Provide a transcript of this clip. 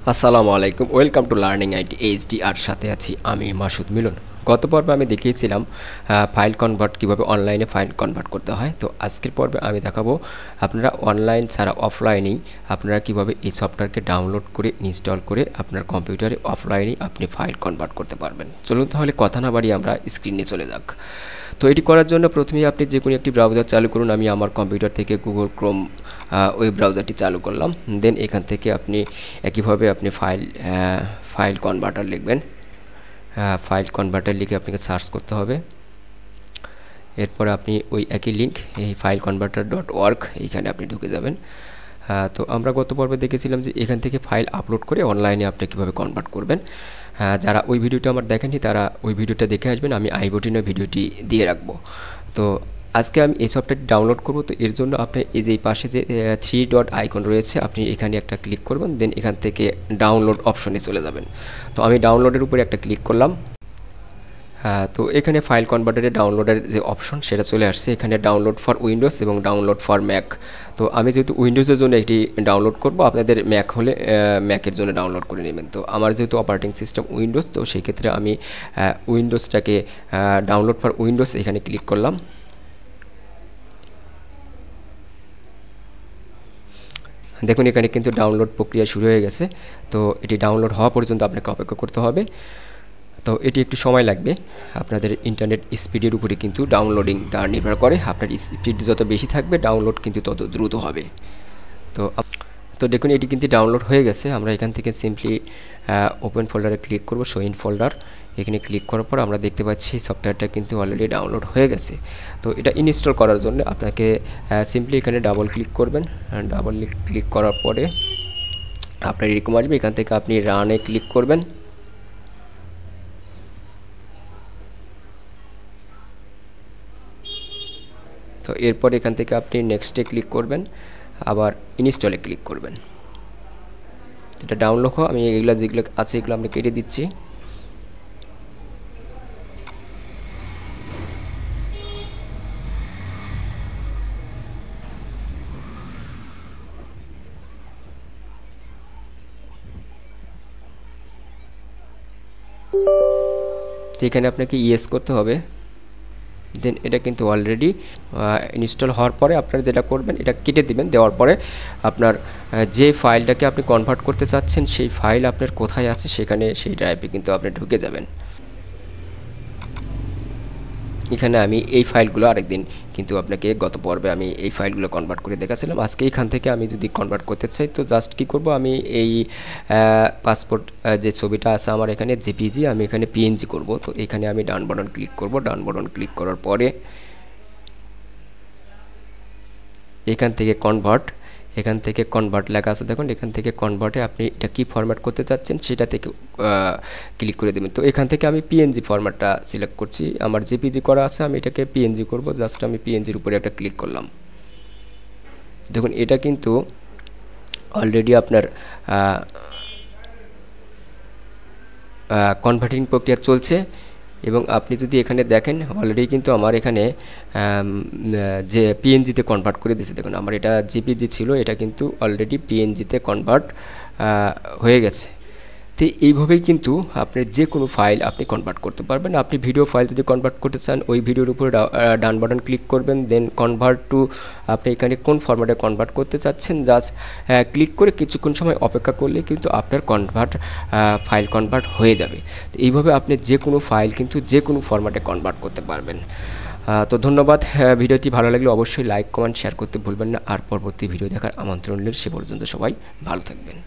আসসালামু আলাইকুম, welcome to learning IT HD. আর সাথে আছি আমি মাসুদ মিলন। গত পর্বে আমি দেখিয়েছিলাম ফাইল কনভার্ট কীভাবে অনলাইনে ফাইল কনভার্ট করতে হয়। তো আজকের পর্বে আমি দেখাবো আপনারা অনলাইন ছাড়া অফলাইনেই আপনারা কীভাবে এই সফটওয়্যারকে ডাউনলোড করে ইনস্টল করে আপনার কম্পিউটারে অফলাইনেই আপনি ফাইল কনভার্ট করতে পারবেন। চলুন তাহলে কথা না বাড়িয়ে আমরা স্ক্রিনে চলে যাক। তো এটি করার জন্য প্রথমেই আপনি যে কোনো একটি ব্রাউজার চালু করুন। আমি আমার কম্পিউটার থেকে গুগল ক্রোম ওয়েব ব্রাউজারটি চালু করলাম। দেন এখান থেকে আপনি একইভাবে আপনি ফাইল কনভার্টার লিখবেন। ফাইল কনভার্টার লিখে আপনাকে সার্চ করতে হবে। এরপরে আপনি ওই একই লিঙ্ক এই ফাইল কনভার্টার .org এইখানে আপনি ঢুকে যাবেন। তো আমরা গত পর্বে দেখেছিলাম যে এখান থেকে ফাইল আপলোড করে অনলাইনে আপনি কীভাবে কনভার্ট করবেন। যারা ওই ভিডিওটা আমার দেখেননি তারা ওই ভিডিওটা দেখে আসবেন, আমি আই বাটনে ভিডিওটি দিয়ে রাখবো। তো আজকে আমি এই সফটওয়্যারটি ডাউনলোড করব। তো এর জন্য আপনি এই যে পাশে যে 3 ডট আইকন রয়েছে আপনি এখানে একটা ক্লিক করবেন। দেন এখান থেকে ডাউনলোড অপশনে চলে যাবেন। তো আমি ডাউনলোডের উপরে একটা ক্লিক করলাম। তো এখানে ফাইল কনভার্টারের ডাউনলোডের যে অপশন সেটা চলে আসছে। এখানে ডাউনলোড ফর উইন্ডোজ এবং ডাউনলোড ফর ম্যাক। তো আমি যেহেতু উইন্ডোজের জন্য একটি ডাউনলোড করব, আপনাদের ম্যাক হলে ম্যাকের জন্য ডাউনলোড করে নেবেন। তো আমার যেহেতু অপারেটিং সিস্টেম উইন্ডোজ, তো সেই ক্ষেত্রে আমি উইন্ডোজটাকে ডাউনলোড ফর উইন্ডোজ এখানে ক্লিক করলাম। দেখুন এখানে কিন্তু ডাউনলোড প্রক্রিয়া শুরু হয়ে গেছে। তো এটি ডাউনলোড হওয়া পর্যন্ত আপনাকে অপেক্ষা করতে হবে। তো এটি একটু সময় লাগবে। আপনাদের ইন্টারনেট স্পিডের উপরে কিন্তু ডাউনলোডিংটা নির্ভর করে। আপনার স্পিড যত বেশি থাকবে ডাউনলোড কিন্তু তত দ্রুত হবে। তো দেখুন এটি কিন্তু ডাউনলোড হয়ে গেছে। আমরা এখান থেকে সিম্পলি ওপেন ফোল্ডারে ক্লিক করব, শো ইন ফোল্ডার। এখানে ক্লিক করার পর আমরা দেখতে পাচ্ছি সফটওয়্যারটা কিন্তু অলরেডি ডাউনলোড হয়ে গেছে। তো এটা ইনস্টল করার জন্য আপনাকে সিম্পলি এখানে ডাবল ক্লিক করবেন। ডাবল ক্লিক করার পরে আপনার এরকম আসবে। এখান থেকে আপনি রানে ক্লিক করবেন। তো এরপর এখান থেকে আপনি নেক্সটে ক্লিক করবেন, আবার ইনস্টলে ক্লিক করবেন। এটা ডাউনলোড হোক, আমি এগুলো যেগুলো আছে এগুলো আমরা কেটে দিচ্ছি। তো এখানে আপনাকে ইয়েস করতে হবে। দেন এটা কিন্তু অলরেডি ইনস্টল হওয়ার পরে আপনারা যেটা করবেন এটা কেটে দিবেন। দেওয়ার পরে আপনার যে ফাইলটাকে আপনি কনভার্ট করতে চাচ্ছেন সেই ফাইল আপনার কোথায় আছে সেখানে সেই ড্রাইভে কিন্তু আপনি ঢুকে যাবেন। এখানে আমি এই ফাইলগুলো আরেকদিন কিন্তু আপনাকে গত পর্বে আমি এই ফাইলগুলো কনভার্ট করে দেখাছিলাম। আজকে এখান থেকে আমি যদি কনভার্ট করতে চাই তো জাস্ট কি করব, আমি এই পাসপোর্ট যে ছবিটা আছে আমার এখানে জেপিজি, আমি এখানে পিএনজি করব। তো এখানে আমি ডান বাটন ক্লিক করব। ডান বাটন ক্লিক করার পরে এখান থেকে কনভার্ট লেখা আছে দেখুন। এখান থেকে কনভার্টে আপনি এটা কি ফরম্যাট করতে চাচ্ছেন সেটা থেকে ক্লিক করে দেবেন। তো এখান থেকে আমি পিএনজি ফরম্যাটটা সিলেক্ট করছি। আমার জেপিজি করা আছে, আমি এটাকে পিএনজি করব। জাস্ট আমি পিএনজির উপরে একটা ক্লিক করলাম। দেখুন এটা কিন্তু অলরেডি আপনার কনভার্টিং প্রক্রিয়া চলছে। এবং আপনি যদি এখানে দেখেন অলরেডি কিন্তু আমার এখানে যে পিএনজিতে কনভার্ট করে দিয়েছে। দেখুন আমার এটা জেপিজি ছিল, এটা কিন্তু অলরেডি পিএনজিতে কনভার্ট হয়ে গেছে। তো এইভাবেই কিন্তু আপনি যে কোনো ফাইল আপনি কনভার্ট করতে পারবেন। আপনি ভিডিও ফাইল যদি কনভার্ট করতে চান ওই ভিডিওর উপরে ডান বাটন ক্লিক করবেন। দেন কনভার্ট টু, আপনি এখানে কোন ফরম্যাটে কনভার্ট করতে চাচ্ছেন জাস্ট ক্লিক করে কিছুক্ষণ সময় অপেক্ষা করলে কিন্তু আপনার ফাইল কনভার্ট হয়ে যাবে। তো এইভাবে আপনি যে কোনো ফাইল কিন্তু যে কোনো ফরম্যাটে কনভার্ট করতে পারবেন। তো ধন্যবাদ। ভিডিওটি ভালো লাগলে অবশ্যই লাইক কমেন্ট শেয়ার করতে ভুলবেন না। আর পরবর্তী ভিডিও দেখার আমন্ত্রণ নিলে সে পর্যন্ত সবাই ভালো থাকবেন।